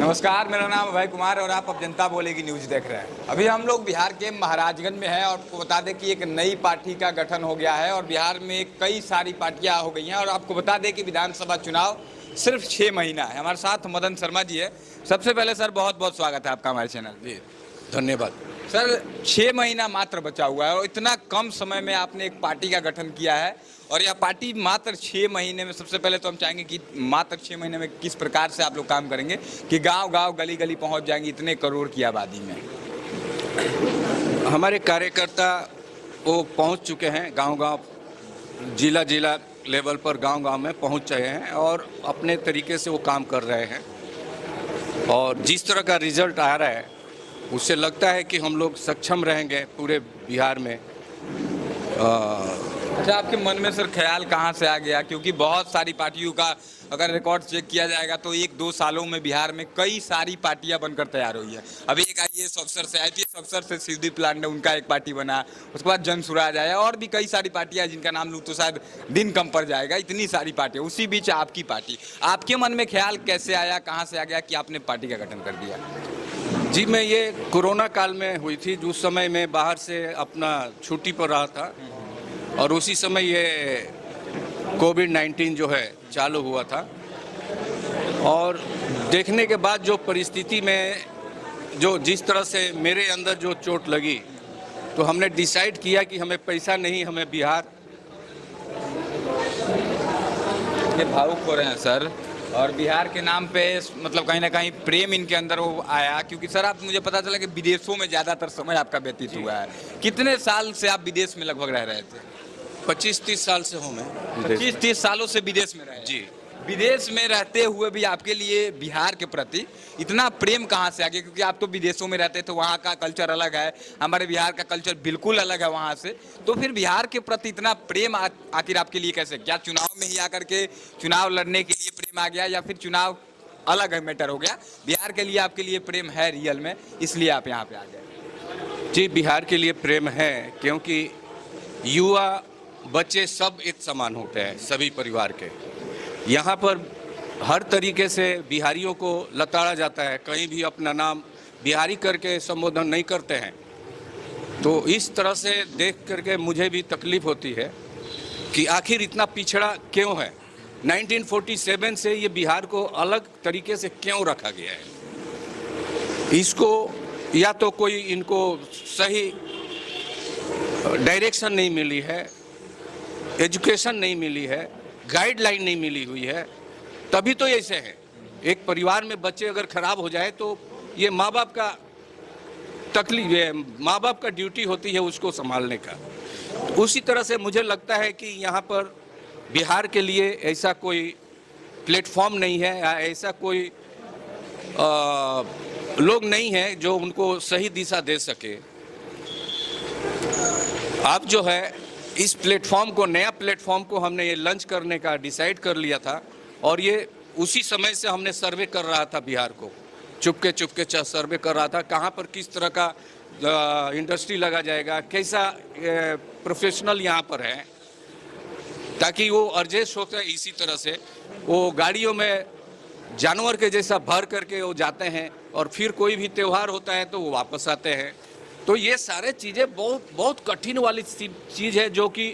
नमस्कार, मेरा नाम अभय कुमार और आप अब जनता बोलेगी न्यूज देख रहे हैं। अभी हम लोग बिहार के महाराजगंज में हैं और आपको बता दें कि एक नई पार्टी का गठन हो गया है और बिहार में कई सारी पार्टियां हो गई हैं। और आपको बता दें कि विधानसभा चुनाव सिर्फ 6 महीना है। हमारे साथ मदन शर्मा जी है। सबसे पहले सर बहुत बहुत स्वागत है आपका हमारे चैनल जी, धन्यवाद सर। 6 महीना मात्र बचा हुआ है और इतना कम समय में आपने एक पार्टी का गठन किया है और यह पार्टी मात्र 6 महीने में, सबसे पहले तो हम चाहेंगे कि मात्र 6 महीने में किस प्रकार से आप लोग काम करेंगे कि गांव-गांव गली-गली पहुंच जाएंगे इतने करोड़ की आबादी में। हमारे कार्यकर्ता वो पहुंच चुके हैं गांव-गांव, जिला-जिला लेवल पर गांव-गांव में पहुंच चुके हैं और अपने तरीके से वो काम कर रहे हैं। और जिस तरह का रिजल्ट आ रहा है उससे लगता है कि हम लोग सक्षम रहेंगे पूरे बिहार में। अच्छा, आपके मन में सर ख्याल कहाँ से आ गया? क्योंकि बहुत सारी पार्टियों का अगर रिकॉर्ड चेक किया जाएगा तो 1-2 सालों में बिहार में कई सारी पार्टियां बनकर तैयार हुई है। अभी एक IAS अफसर से, IPS अफसर से शिवदीप प्लांडे, उनका एक पार्टी बना, उसके बाद जन सुराज आया और भी कई सारी पार्टियां जिनका नाम लूँ तो शायद दिन कम पड़ जाएगा, इतनी सारी पार्टियां। उसी बीच आपकी पार्टी, आपके मन में ख्याल कैसे आया, कहाँ से आ गया कि आपने पार्टी का गठन कर दिया? जी, मैं ये कोरोना काल में हुई थी, उस समय मैं बाहर से अपना छुट्टी पर रहा था और उसी समय ये कोविड-19 जो है चालू हुआ था। और देखने के बाद जो परिस्थिति में जो जिस तरह से मेरे अंदर जो चोट लगी तो हमने डिसाइड किया कि हमें पैसा नहीं, हमें बिहार। ये भावुक हो रहे हैं सर, और बिहार के नाम पे मतलब कहीं ना कहीं प्रेम इनके अंदर वो आया। क्योंकि सर आप, मुझे पता चला कि विदेशों में ज़्यादातर समय आपका व्यतीत हुआ है। कितने साल से आप विदेश में लगभग रह रहे थे? 25-30 साल से हूँ मैं। 25-30 सालों से विदेश में रहे जी। विदेश में रहते हुए भी आपके लिए बिहार के प्रति इतना प्रेम कहाँ से आ गया? क्योंकि आप तो विदेशों में रहते थे, वहाँ का कल्चर अलग है, हमारे बिहार का कल्चर बिल्कुल अलग है वहाँ से। तो फिर बिहार के प्रति इतना प्रेम आखिर आपके लिए कैसे? क्या चुनाव में ही आकर के चुनाव लड़ने के लिए प्रेम आ गया या फिर चुनाव अलग है मैटर हो गया? बिहार के लिए आपके लिए प्रेम है रियल में, इसलिए आप यहाँ पे आ गए? जी, बिहार के लिए प्रेम है क्योंकि युवा बच्चे सब एक समान होते हैं, सभी परिवार के। यहाँ पर हर तरीके से बिहारियों को लताड़ा जाता है, कहीं भी अपना नाम बिहारी करके संबोधन नहीं करते हैं। तो इस तरह से देख करके मुझे भी तकलीफ होती है कि आखिर इतना पिछड़ा क्यों है। 1947 से ये बिहार को अलग तरीके से क्यों रखा गया है? इसको या तो कोई इनको सही डायरेक्शन नहीं मिली है, एजुकेशन नहीं मिली है, गाइडलाइन नहीं मिली हुई है, तभी तो ऐसे है। एक परिवार में बच्चे अगर खराब हो जाए तो ये माँ बाप का तकलीफ है, माँ बाप का ड्यूटी होती है उसको संभालने का। उसी तरह से मुझे लगता है कि यहाँ पर बिहार के लिए ऐसा कोई प्लेटफॉर्म नहीं है या ऐसा कोई लोग नहीं है जो उनको सही दिशा दे सके। अब जो है इस प्लेटफॉर्म को, नया प्लेटफॉर्म को हमने ये लॉन्च करने का डिसाइड कर लिया था और ये उसी समय से हमने सर्वे कर रहा था बिहार को, चुपके चुपके सर्वे कर रहा था कहाँ पर किस तरह का इंडस्ट्री लगा जाएगा, कैसा प्रोफेशनल यहाँ पर है, ताकि वो एडजस्ट हो जाए। इसी तरह से वो गाड़ियों में जानवर के जैसा भर करके वो जाते हैं और फिर कोई भी त्यौहार होता है तो वो वापस आते हैं। तो ये सारे चीज़ें बहुत कठिन वाली चीज़ है जो कि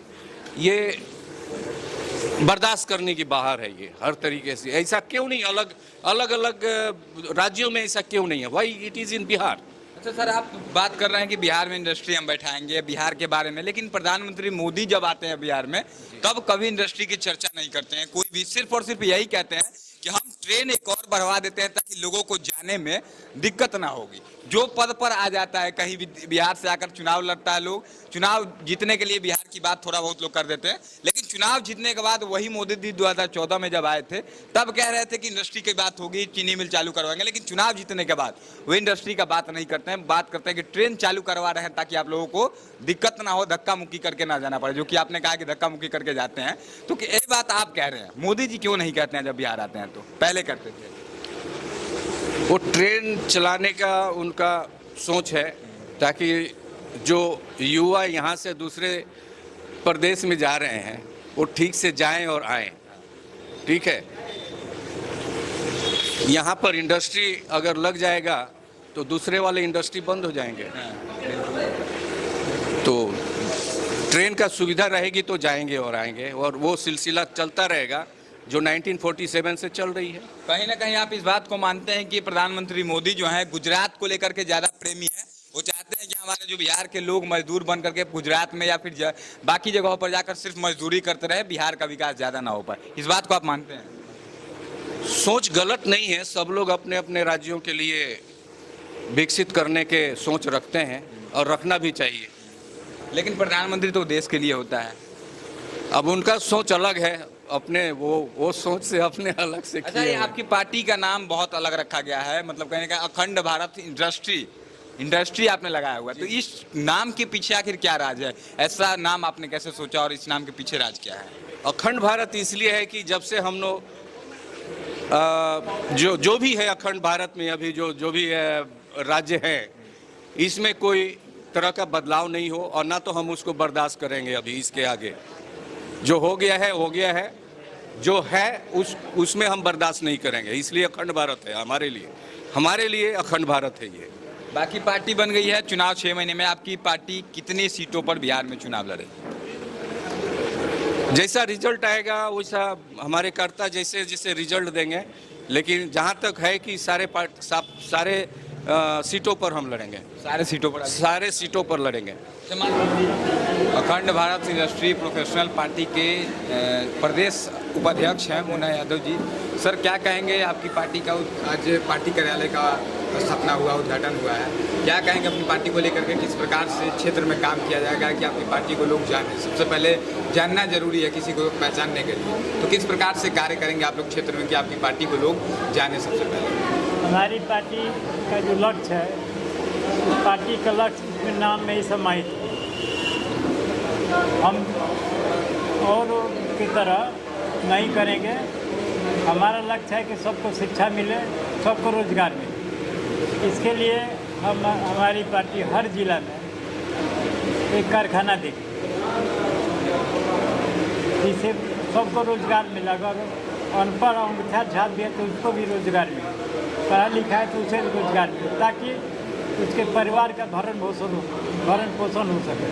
ये बर्दाश्त करने की बाहर है। ये हर तरीके से ऐसा क्यों नहीं, अलग अलग राज्यों में ऐसा क्यों नहीं है? Why it is in Bihar? अच्छा सर, आप बात कर रहे हैं कि बिहार में इंडस्ट्री हम बैठाएंगे बिहार के बारे में, लेकिन प्रधानमंत्री मोदी जब आते हैं बिहार में तब कभी इंडस्ट्री की चर्चा नहीं करते हैं कोई भी। सिर्फ और सिर्फ यही कहते हैं कि हम ट्रेन एक और बढ़वा देते हैं ताकि लोगों को जाने में दिक्कत ना होगी। जो पद पर आ जाता है, कहीं भी बिहार से आकर चुनाव लड़ता है, लोग चुनाव जीतने के लिए बिहार की बात थोड़ा बहुत लोग कर देते हैं, लेकिन चुनाव जीतने के बाद वही मोदी जी 2014 में जब आए थे तब कह रहे थे कि इंडस्ट्री की बात होगी, चीनी मिल चालू करवाएंगे, लेकिन चुनाव जीतने के बाद वो इंडस्ट्री का बात नहीं करते हैं। बात करते हैं कि ट्रेन चालू करवा रहे हैं ताकि आप लोगों को दिक्कत ना हो, धक्का मुक्की करके ना जाना पड़े, जो कि आपने कहा कि धक्का मुक्की करके जाते हैं। तो ये बात आप कह रहे हैं, मोदी जी क्यों नहीं कहते हैं जब बिहार आते हैं? तो पहले करते थे। वो ट्रेन चलाने का उनका सोच है ताकि जो युवा यहाँ से दूसरे प्रदेश में जा रहे हैं वो ठीक से जाएं और आएं। ठीक है, यहाँ पर इंडस्ट्री अगर लग जाएगा तो दूसरे वाले इंडस्ट्री बंद हो जाएंगे। तो ट्रेन का सुविधा रहेगी तो जाएंगे और आएंगे, और वो सिलसिला चलता रहेगा जो 1947 से चल रही है। कहीं ना कहीं आप इस बात को मानते हैं कि प्रधानमंत्री मोदी जो है गुजरात को लेकर के ज्यादा प्रेमी है, वो चाहते हैं कि हमारे जो बिहार के लोग मजदूर बन करके गुजरात में या फिर बाकी जगहों पर जाकर सिर्फ मजदूरी करते रहे, बिहार का विकास ज्यादा ना हो पाए, इस बात को आप मानते हैं? सोच गलत नहीं है, सब लोग अपने अपने राज्यों के लिए विकसित करने के सोच रखते हैं और रखना भी चाहिए, लेकिन प्रधानमंत्री तो देश के लिए होता है। अब उनका सोच अलग है, अपने वो सोच से अपने अलग से अच्छा, ये आपकी पार्टी का नाम बहुत अलग रखा गया है, मतलब कहने का अखंड भारत इंडस्ट्री आपने लगाया हुआ है, तो इस नाम के पीछे आखिर क्या राज है? ऐसा नाम आपने कैसे सोचा और इस नाम के पीछे राज क्या है? अखंड भारत इसलिए है कि जब से हम लोग जो भी है अखंड भारत में अभी जो भी राज्य है, इसमें कोई तरह का बदलाव नहीं हो, और ना तो हम उसको बर्दाश्त करेंगे। अभी इसके आगे जो हो गया है, जो है उसमें हम बर्दाश्त नहीं करेंगे, इसलिए अखंड भारत है हमारे लिए अखंड भारत है ये। बाकी पार्टी बन गई है, चुनाव 6 महीने में आपकी पार्टी कितनी सीटों पर बिहार में चुनाव लड़ेगी? जैसा रिजल्ट आएगा वैसा हमारे कर्ता जैसे रिजल्ट देंगे, लेकिन जहाँ तक है कि सारे सीटों पर हम लड़ेंगे, सारे सीटों पर लड़ेंगे। अखंड भारत इंडस्ट्री प्रोफेशनल पार्टी के प्रदेश उपाध्यक्ष हैं मुन्ना यादव जी। सर, क्या कहेंगे, आपकी पार्टी का आज पार्टी कार्यालय का स्थापना हुआ, उद्घाटन हुआ है, क्या कहेंगे अपनी पार्टी को लेकर के? किस प्रकार से क्षेत्र में काम किया जाएगा कि आपकी पार्टी को लोग जाने? सबसे पहले जानना जरूरी है किसी को पहचानने के लिए, तो किस प्रकार से कार्य करेंगे आप लोग क्षेत्र में कि आपकी पार्टी को लोग जाने? सबसे पहले हमारी पार्टी का जो लक्ष्य है, पार्टी का लक्ष्य नाम में ही समाहित है। हम और की तरह नहीं करेंगे, हमारा लक्ष्य है कि सबको शिक्षा मिले, सबको रोजगार मिले। इसके लिए हमारी पार्टी हर जिला में एक कारखाना देगी, जिससे सबको रोजगार मिलेगा। अनपढ़ अंगूठा छाप दिया तो उसको भी रोजगार मिले, पढ़ा लिखा है तो उसे भी रोजगार मिले, ताकि उसके परिवार का भरण पोषण हो सके,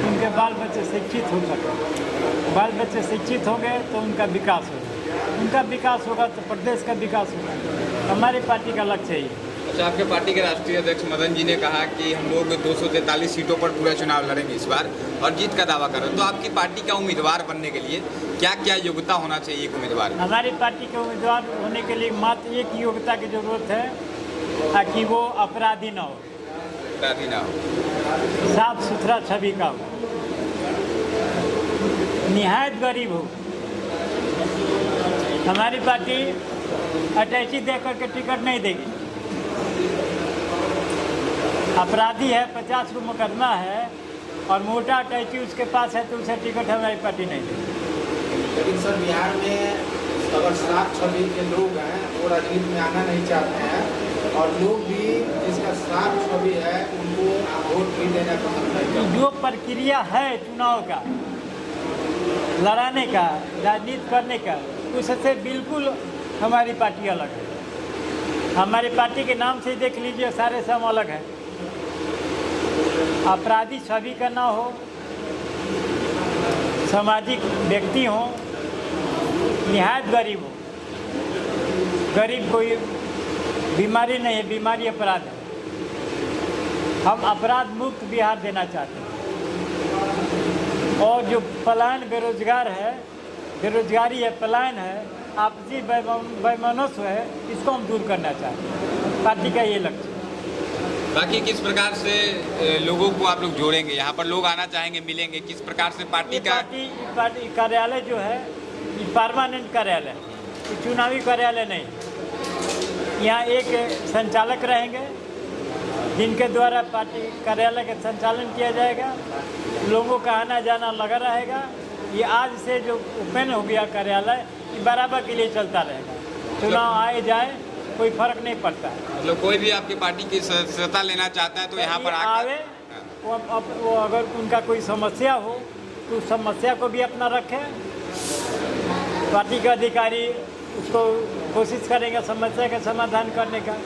उनके बाल बच्चे शिक्षित हो सके। बाल बच्चे शिक्षित होंगे तो उनका विकास होगा, तो प्रदेश का विकास होगा। हमारी पार्टी का लक्ष्य यही है। अच्छा, आपके पार्टी के राष्ट्रीय अध्यक्ष मदन जी ने कहा कि हम लोग 243 सीटों पर पूरा चुनाव लड़ेंगे इस बार और जीत का दावा कर रहे हैं, तो आपकी पार्टी का उम्मीदवार बनने के लिए क्या क्या योग्यता होना चाहिए एक उम्मीदवार? हमारी पार्टी के उम्मीदवार होने के लिए मात्र एक योग्यता की जरूरत है, ताकि वो अपराधी ना हो, साफ सुथरा छवि का हो, निहायत गरीब हो। हमारी पार्टी अटैची दे करके टिकट नहीं देगी। अपराधी है, 50 रुपये मुकदमा है और मोटा अटैची उसके पास है, तो उसे टिकट हमारी पार्टी नहीं देगी। लेकिन सर, बिहार में अगर साफ छवि के लोग हैं वो राजनीति में आना नहीं चाहते हैं, और लोग भी जिसका साफ छवि है उनको वोट भी देना पसंद नहीं। जो प्रक्रिया है चुनाव का, लड़ाने का, राजनीति करने का, उससे बिल्कुल हमारी पार्टी अलग है। हमारी पार्टी के नाम से देख लीजिए, सारे सब अलग है। अपराधी छवि का ना हो, सामाजिक व्यक्ति हो, निहायत गरीब हो। गरीब कोई बीमारी नहीं है, बीमारी अपराध है। हम अपराध मुक्त बिहार देना चाहते हैं। और जो पलायन बेरोजगार है, बेरोजगारी है, पलायन है, आपसी वैमनस्य है, इसको हम दूर करना चाहते हैं। पार्टी का ये लक्ष्य। बाकी किस प्रकार से लोगों को आप लोग जोड़ेंगे? यहाँ पर लोग आना चाहेंगे, मिलेंगे, किस प्रकार से पार्टी कार्यालय जो है ये परमानेंट कार्यालय है, ये चुनावी कार्यालय नहीं। यहाँ एक संचालक रहेंगे जिनके द्वारा पार्टी कार्यालय का संचालन किया जाएगा। लोगों का आना जाना लगा रहेगा। ये आज से जो ओपन हो गया कार्यालय, ये बराबर के लिए चलता रहेगा। चुनाव आए जाए कोई फर्क नहीं पड़ता है। मतलब कोई भी आपकी पार्टी की सदस्यता लेना चाहता है तो यहाँ पर आवे, वो अगर उनका कोई समस्या हो तो उस समस्या को भी अपना रखें। पार्टी के अधिकारी उसको कोशिश करेंगे समस्या का समाधान करने का।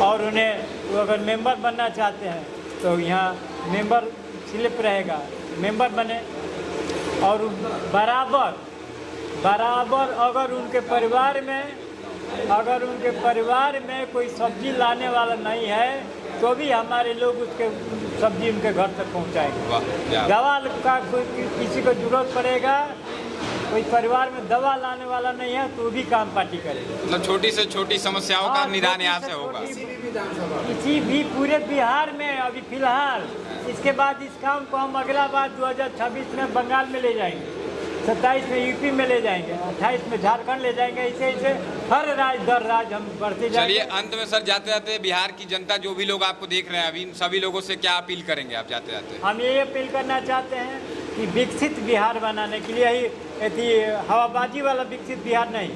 और उन्हें वो अगर मेंबर बनना चाहते हैं तो यहाँ मेंबर स्लिप रहेगा, मेंबर बने। और बराबर अगर उनके परिवार में कोई सब्जी लाने वाला नहीं है तो भी हमारे लोग उसके सब्जी उनके घर तक पहुंचाएंगे। दवा का कोई किसी को जरूरत पड़ेगा, कोई परिवार में दवा लाने वाला नहीं है तो भी काम पार्टी करेगी। मतलब छोटी से छोटी समस्याओं का निदान यहाँ से होगा। किसी भी पूरे बिहार में अभी फिलहाल, इसके बाद इस काम को हम अगला बार 2026 में बंगाल में ले जाएंगे, 27 में यूपी में ले जाएंगे, 28 में झारखंड ले जाएंगे। ऐसे हर राज्य दर राज्य हम बढ़ते जाएंगे। चलिए अंत में सर जाते जाते बिहार की जनता, जो भी लोग आपको देख रहे हैं अभी, सभी लोगों से क्या अपील करेंगे आप जाते जाते? हम ये अपील करना चाहते हैं कि विकसित बिहार बनाने के लिए ही हवाबाजी वाला विकसित बिहार नहीं,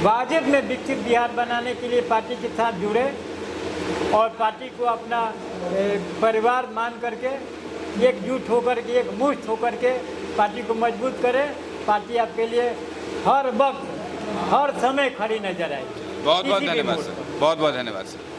वाजिब में विकसित बिहार बनाने के लिए पार्टी के साथ जुड़े और पार्टी को अपना परिवार मान करके एकजुट होकर के, एक मुश्त होकर के पार्टी को मजबूत करे। पार्टी आपके लिए हर वक्त हर समय खड़ी नजर आएगी। बहुत बहुत धन्यवाद सर, बहुत बहुत धन्यवाद सर।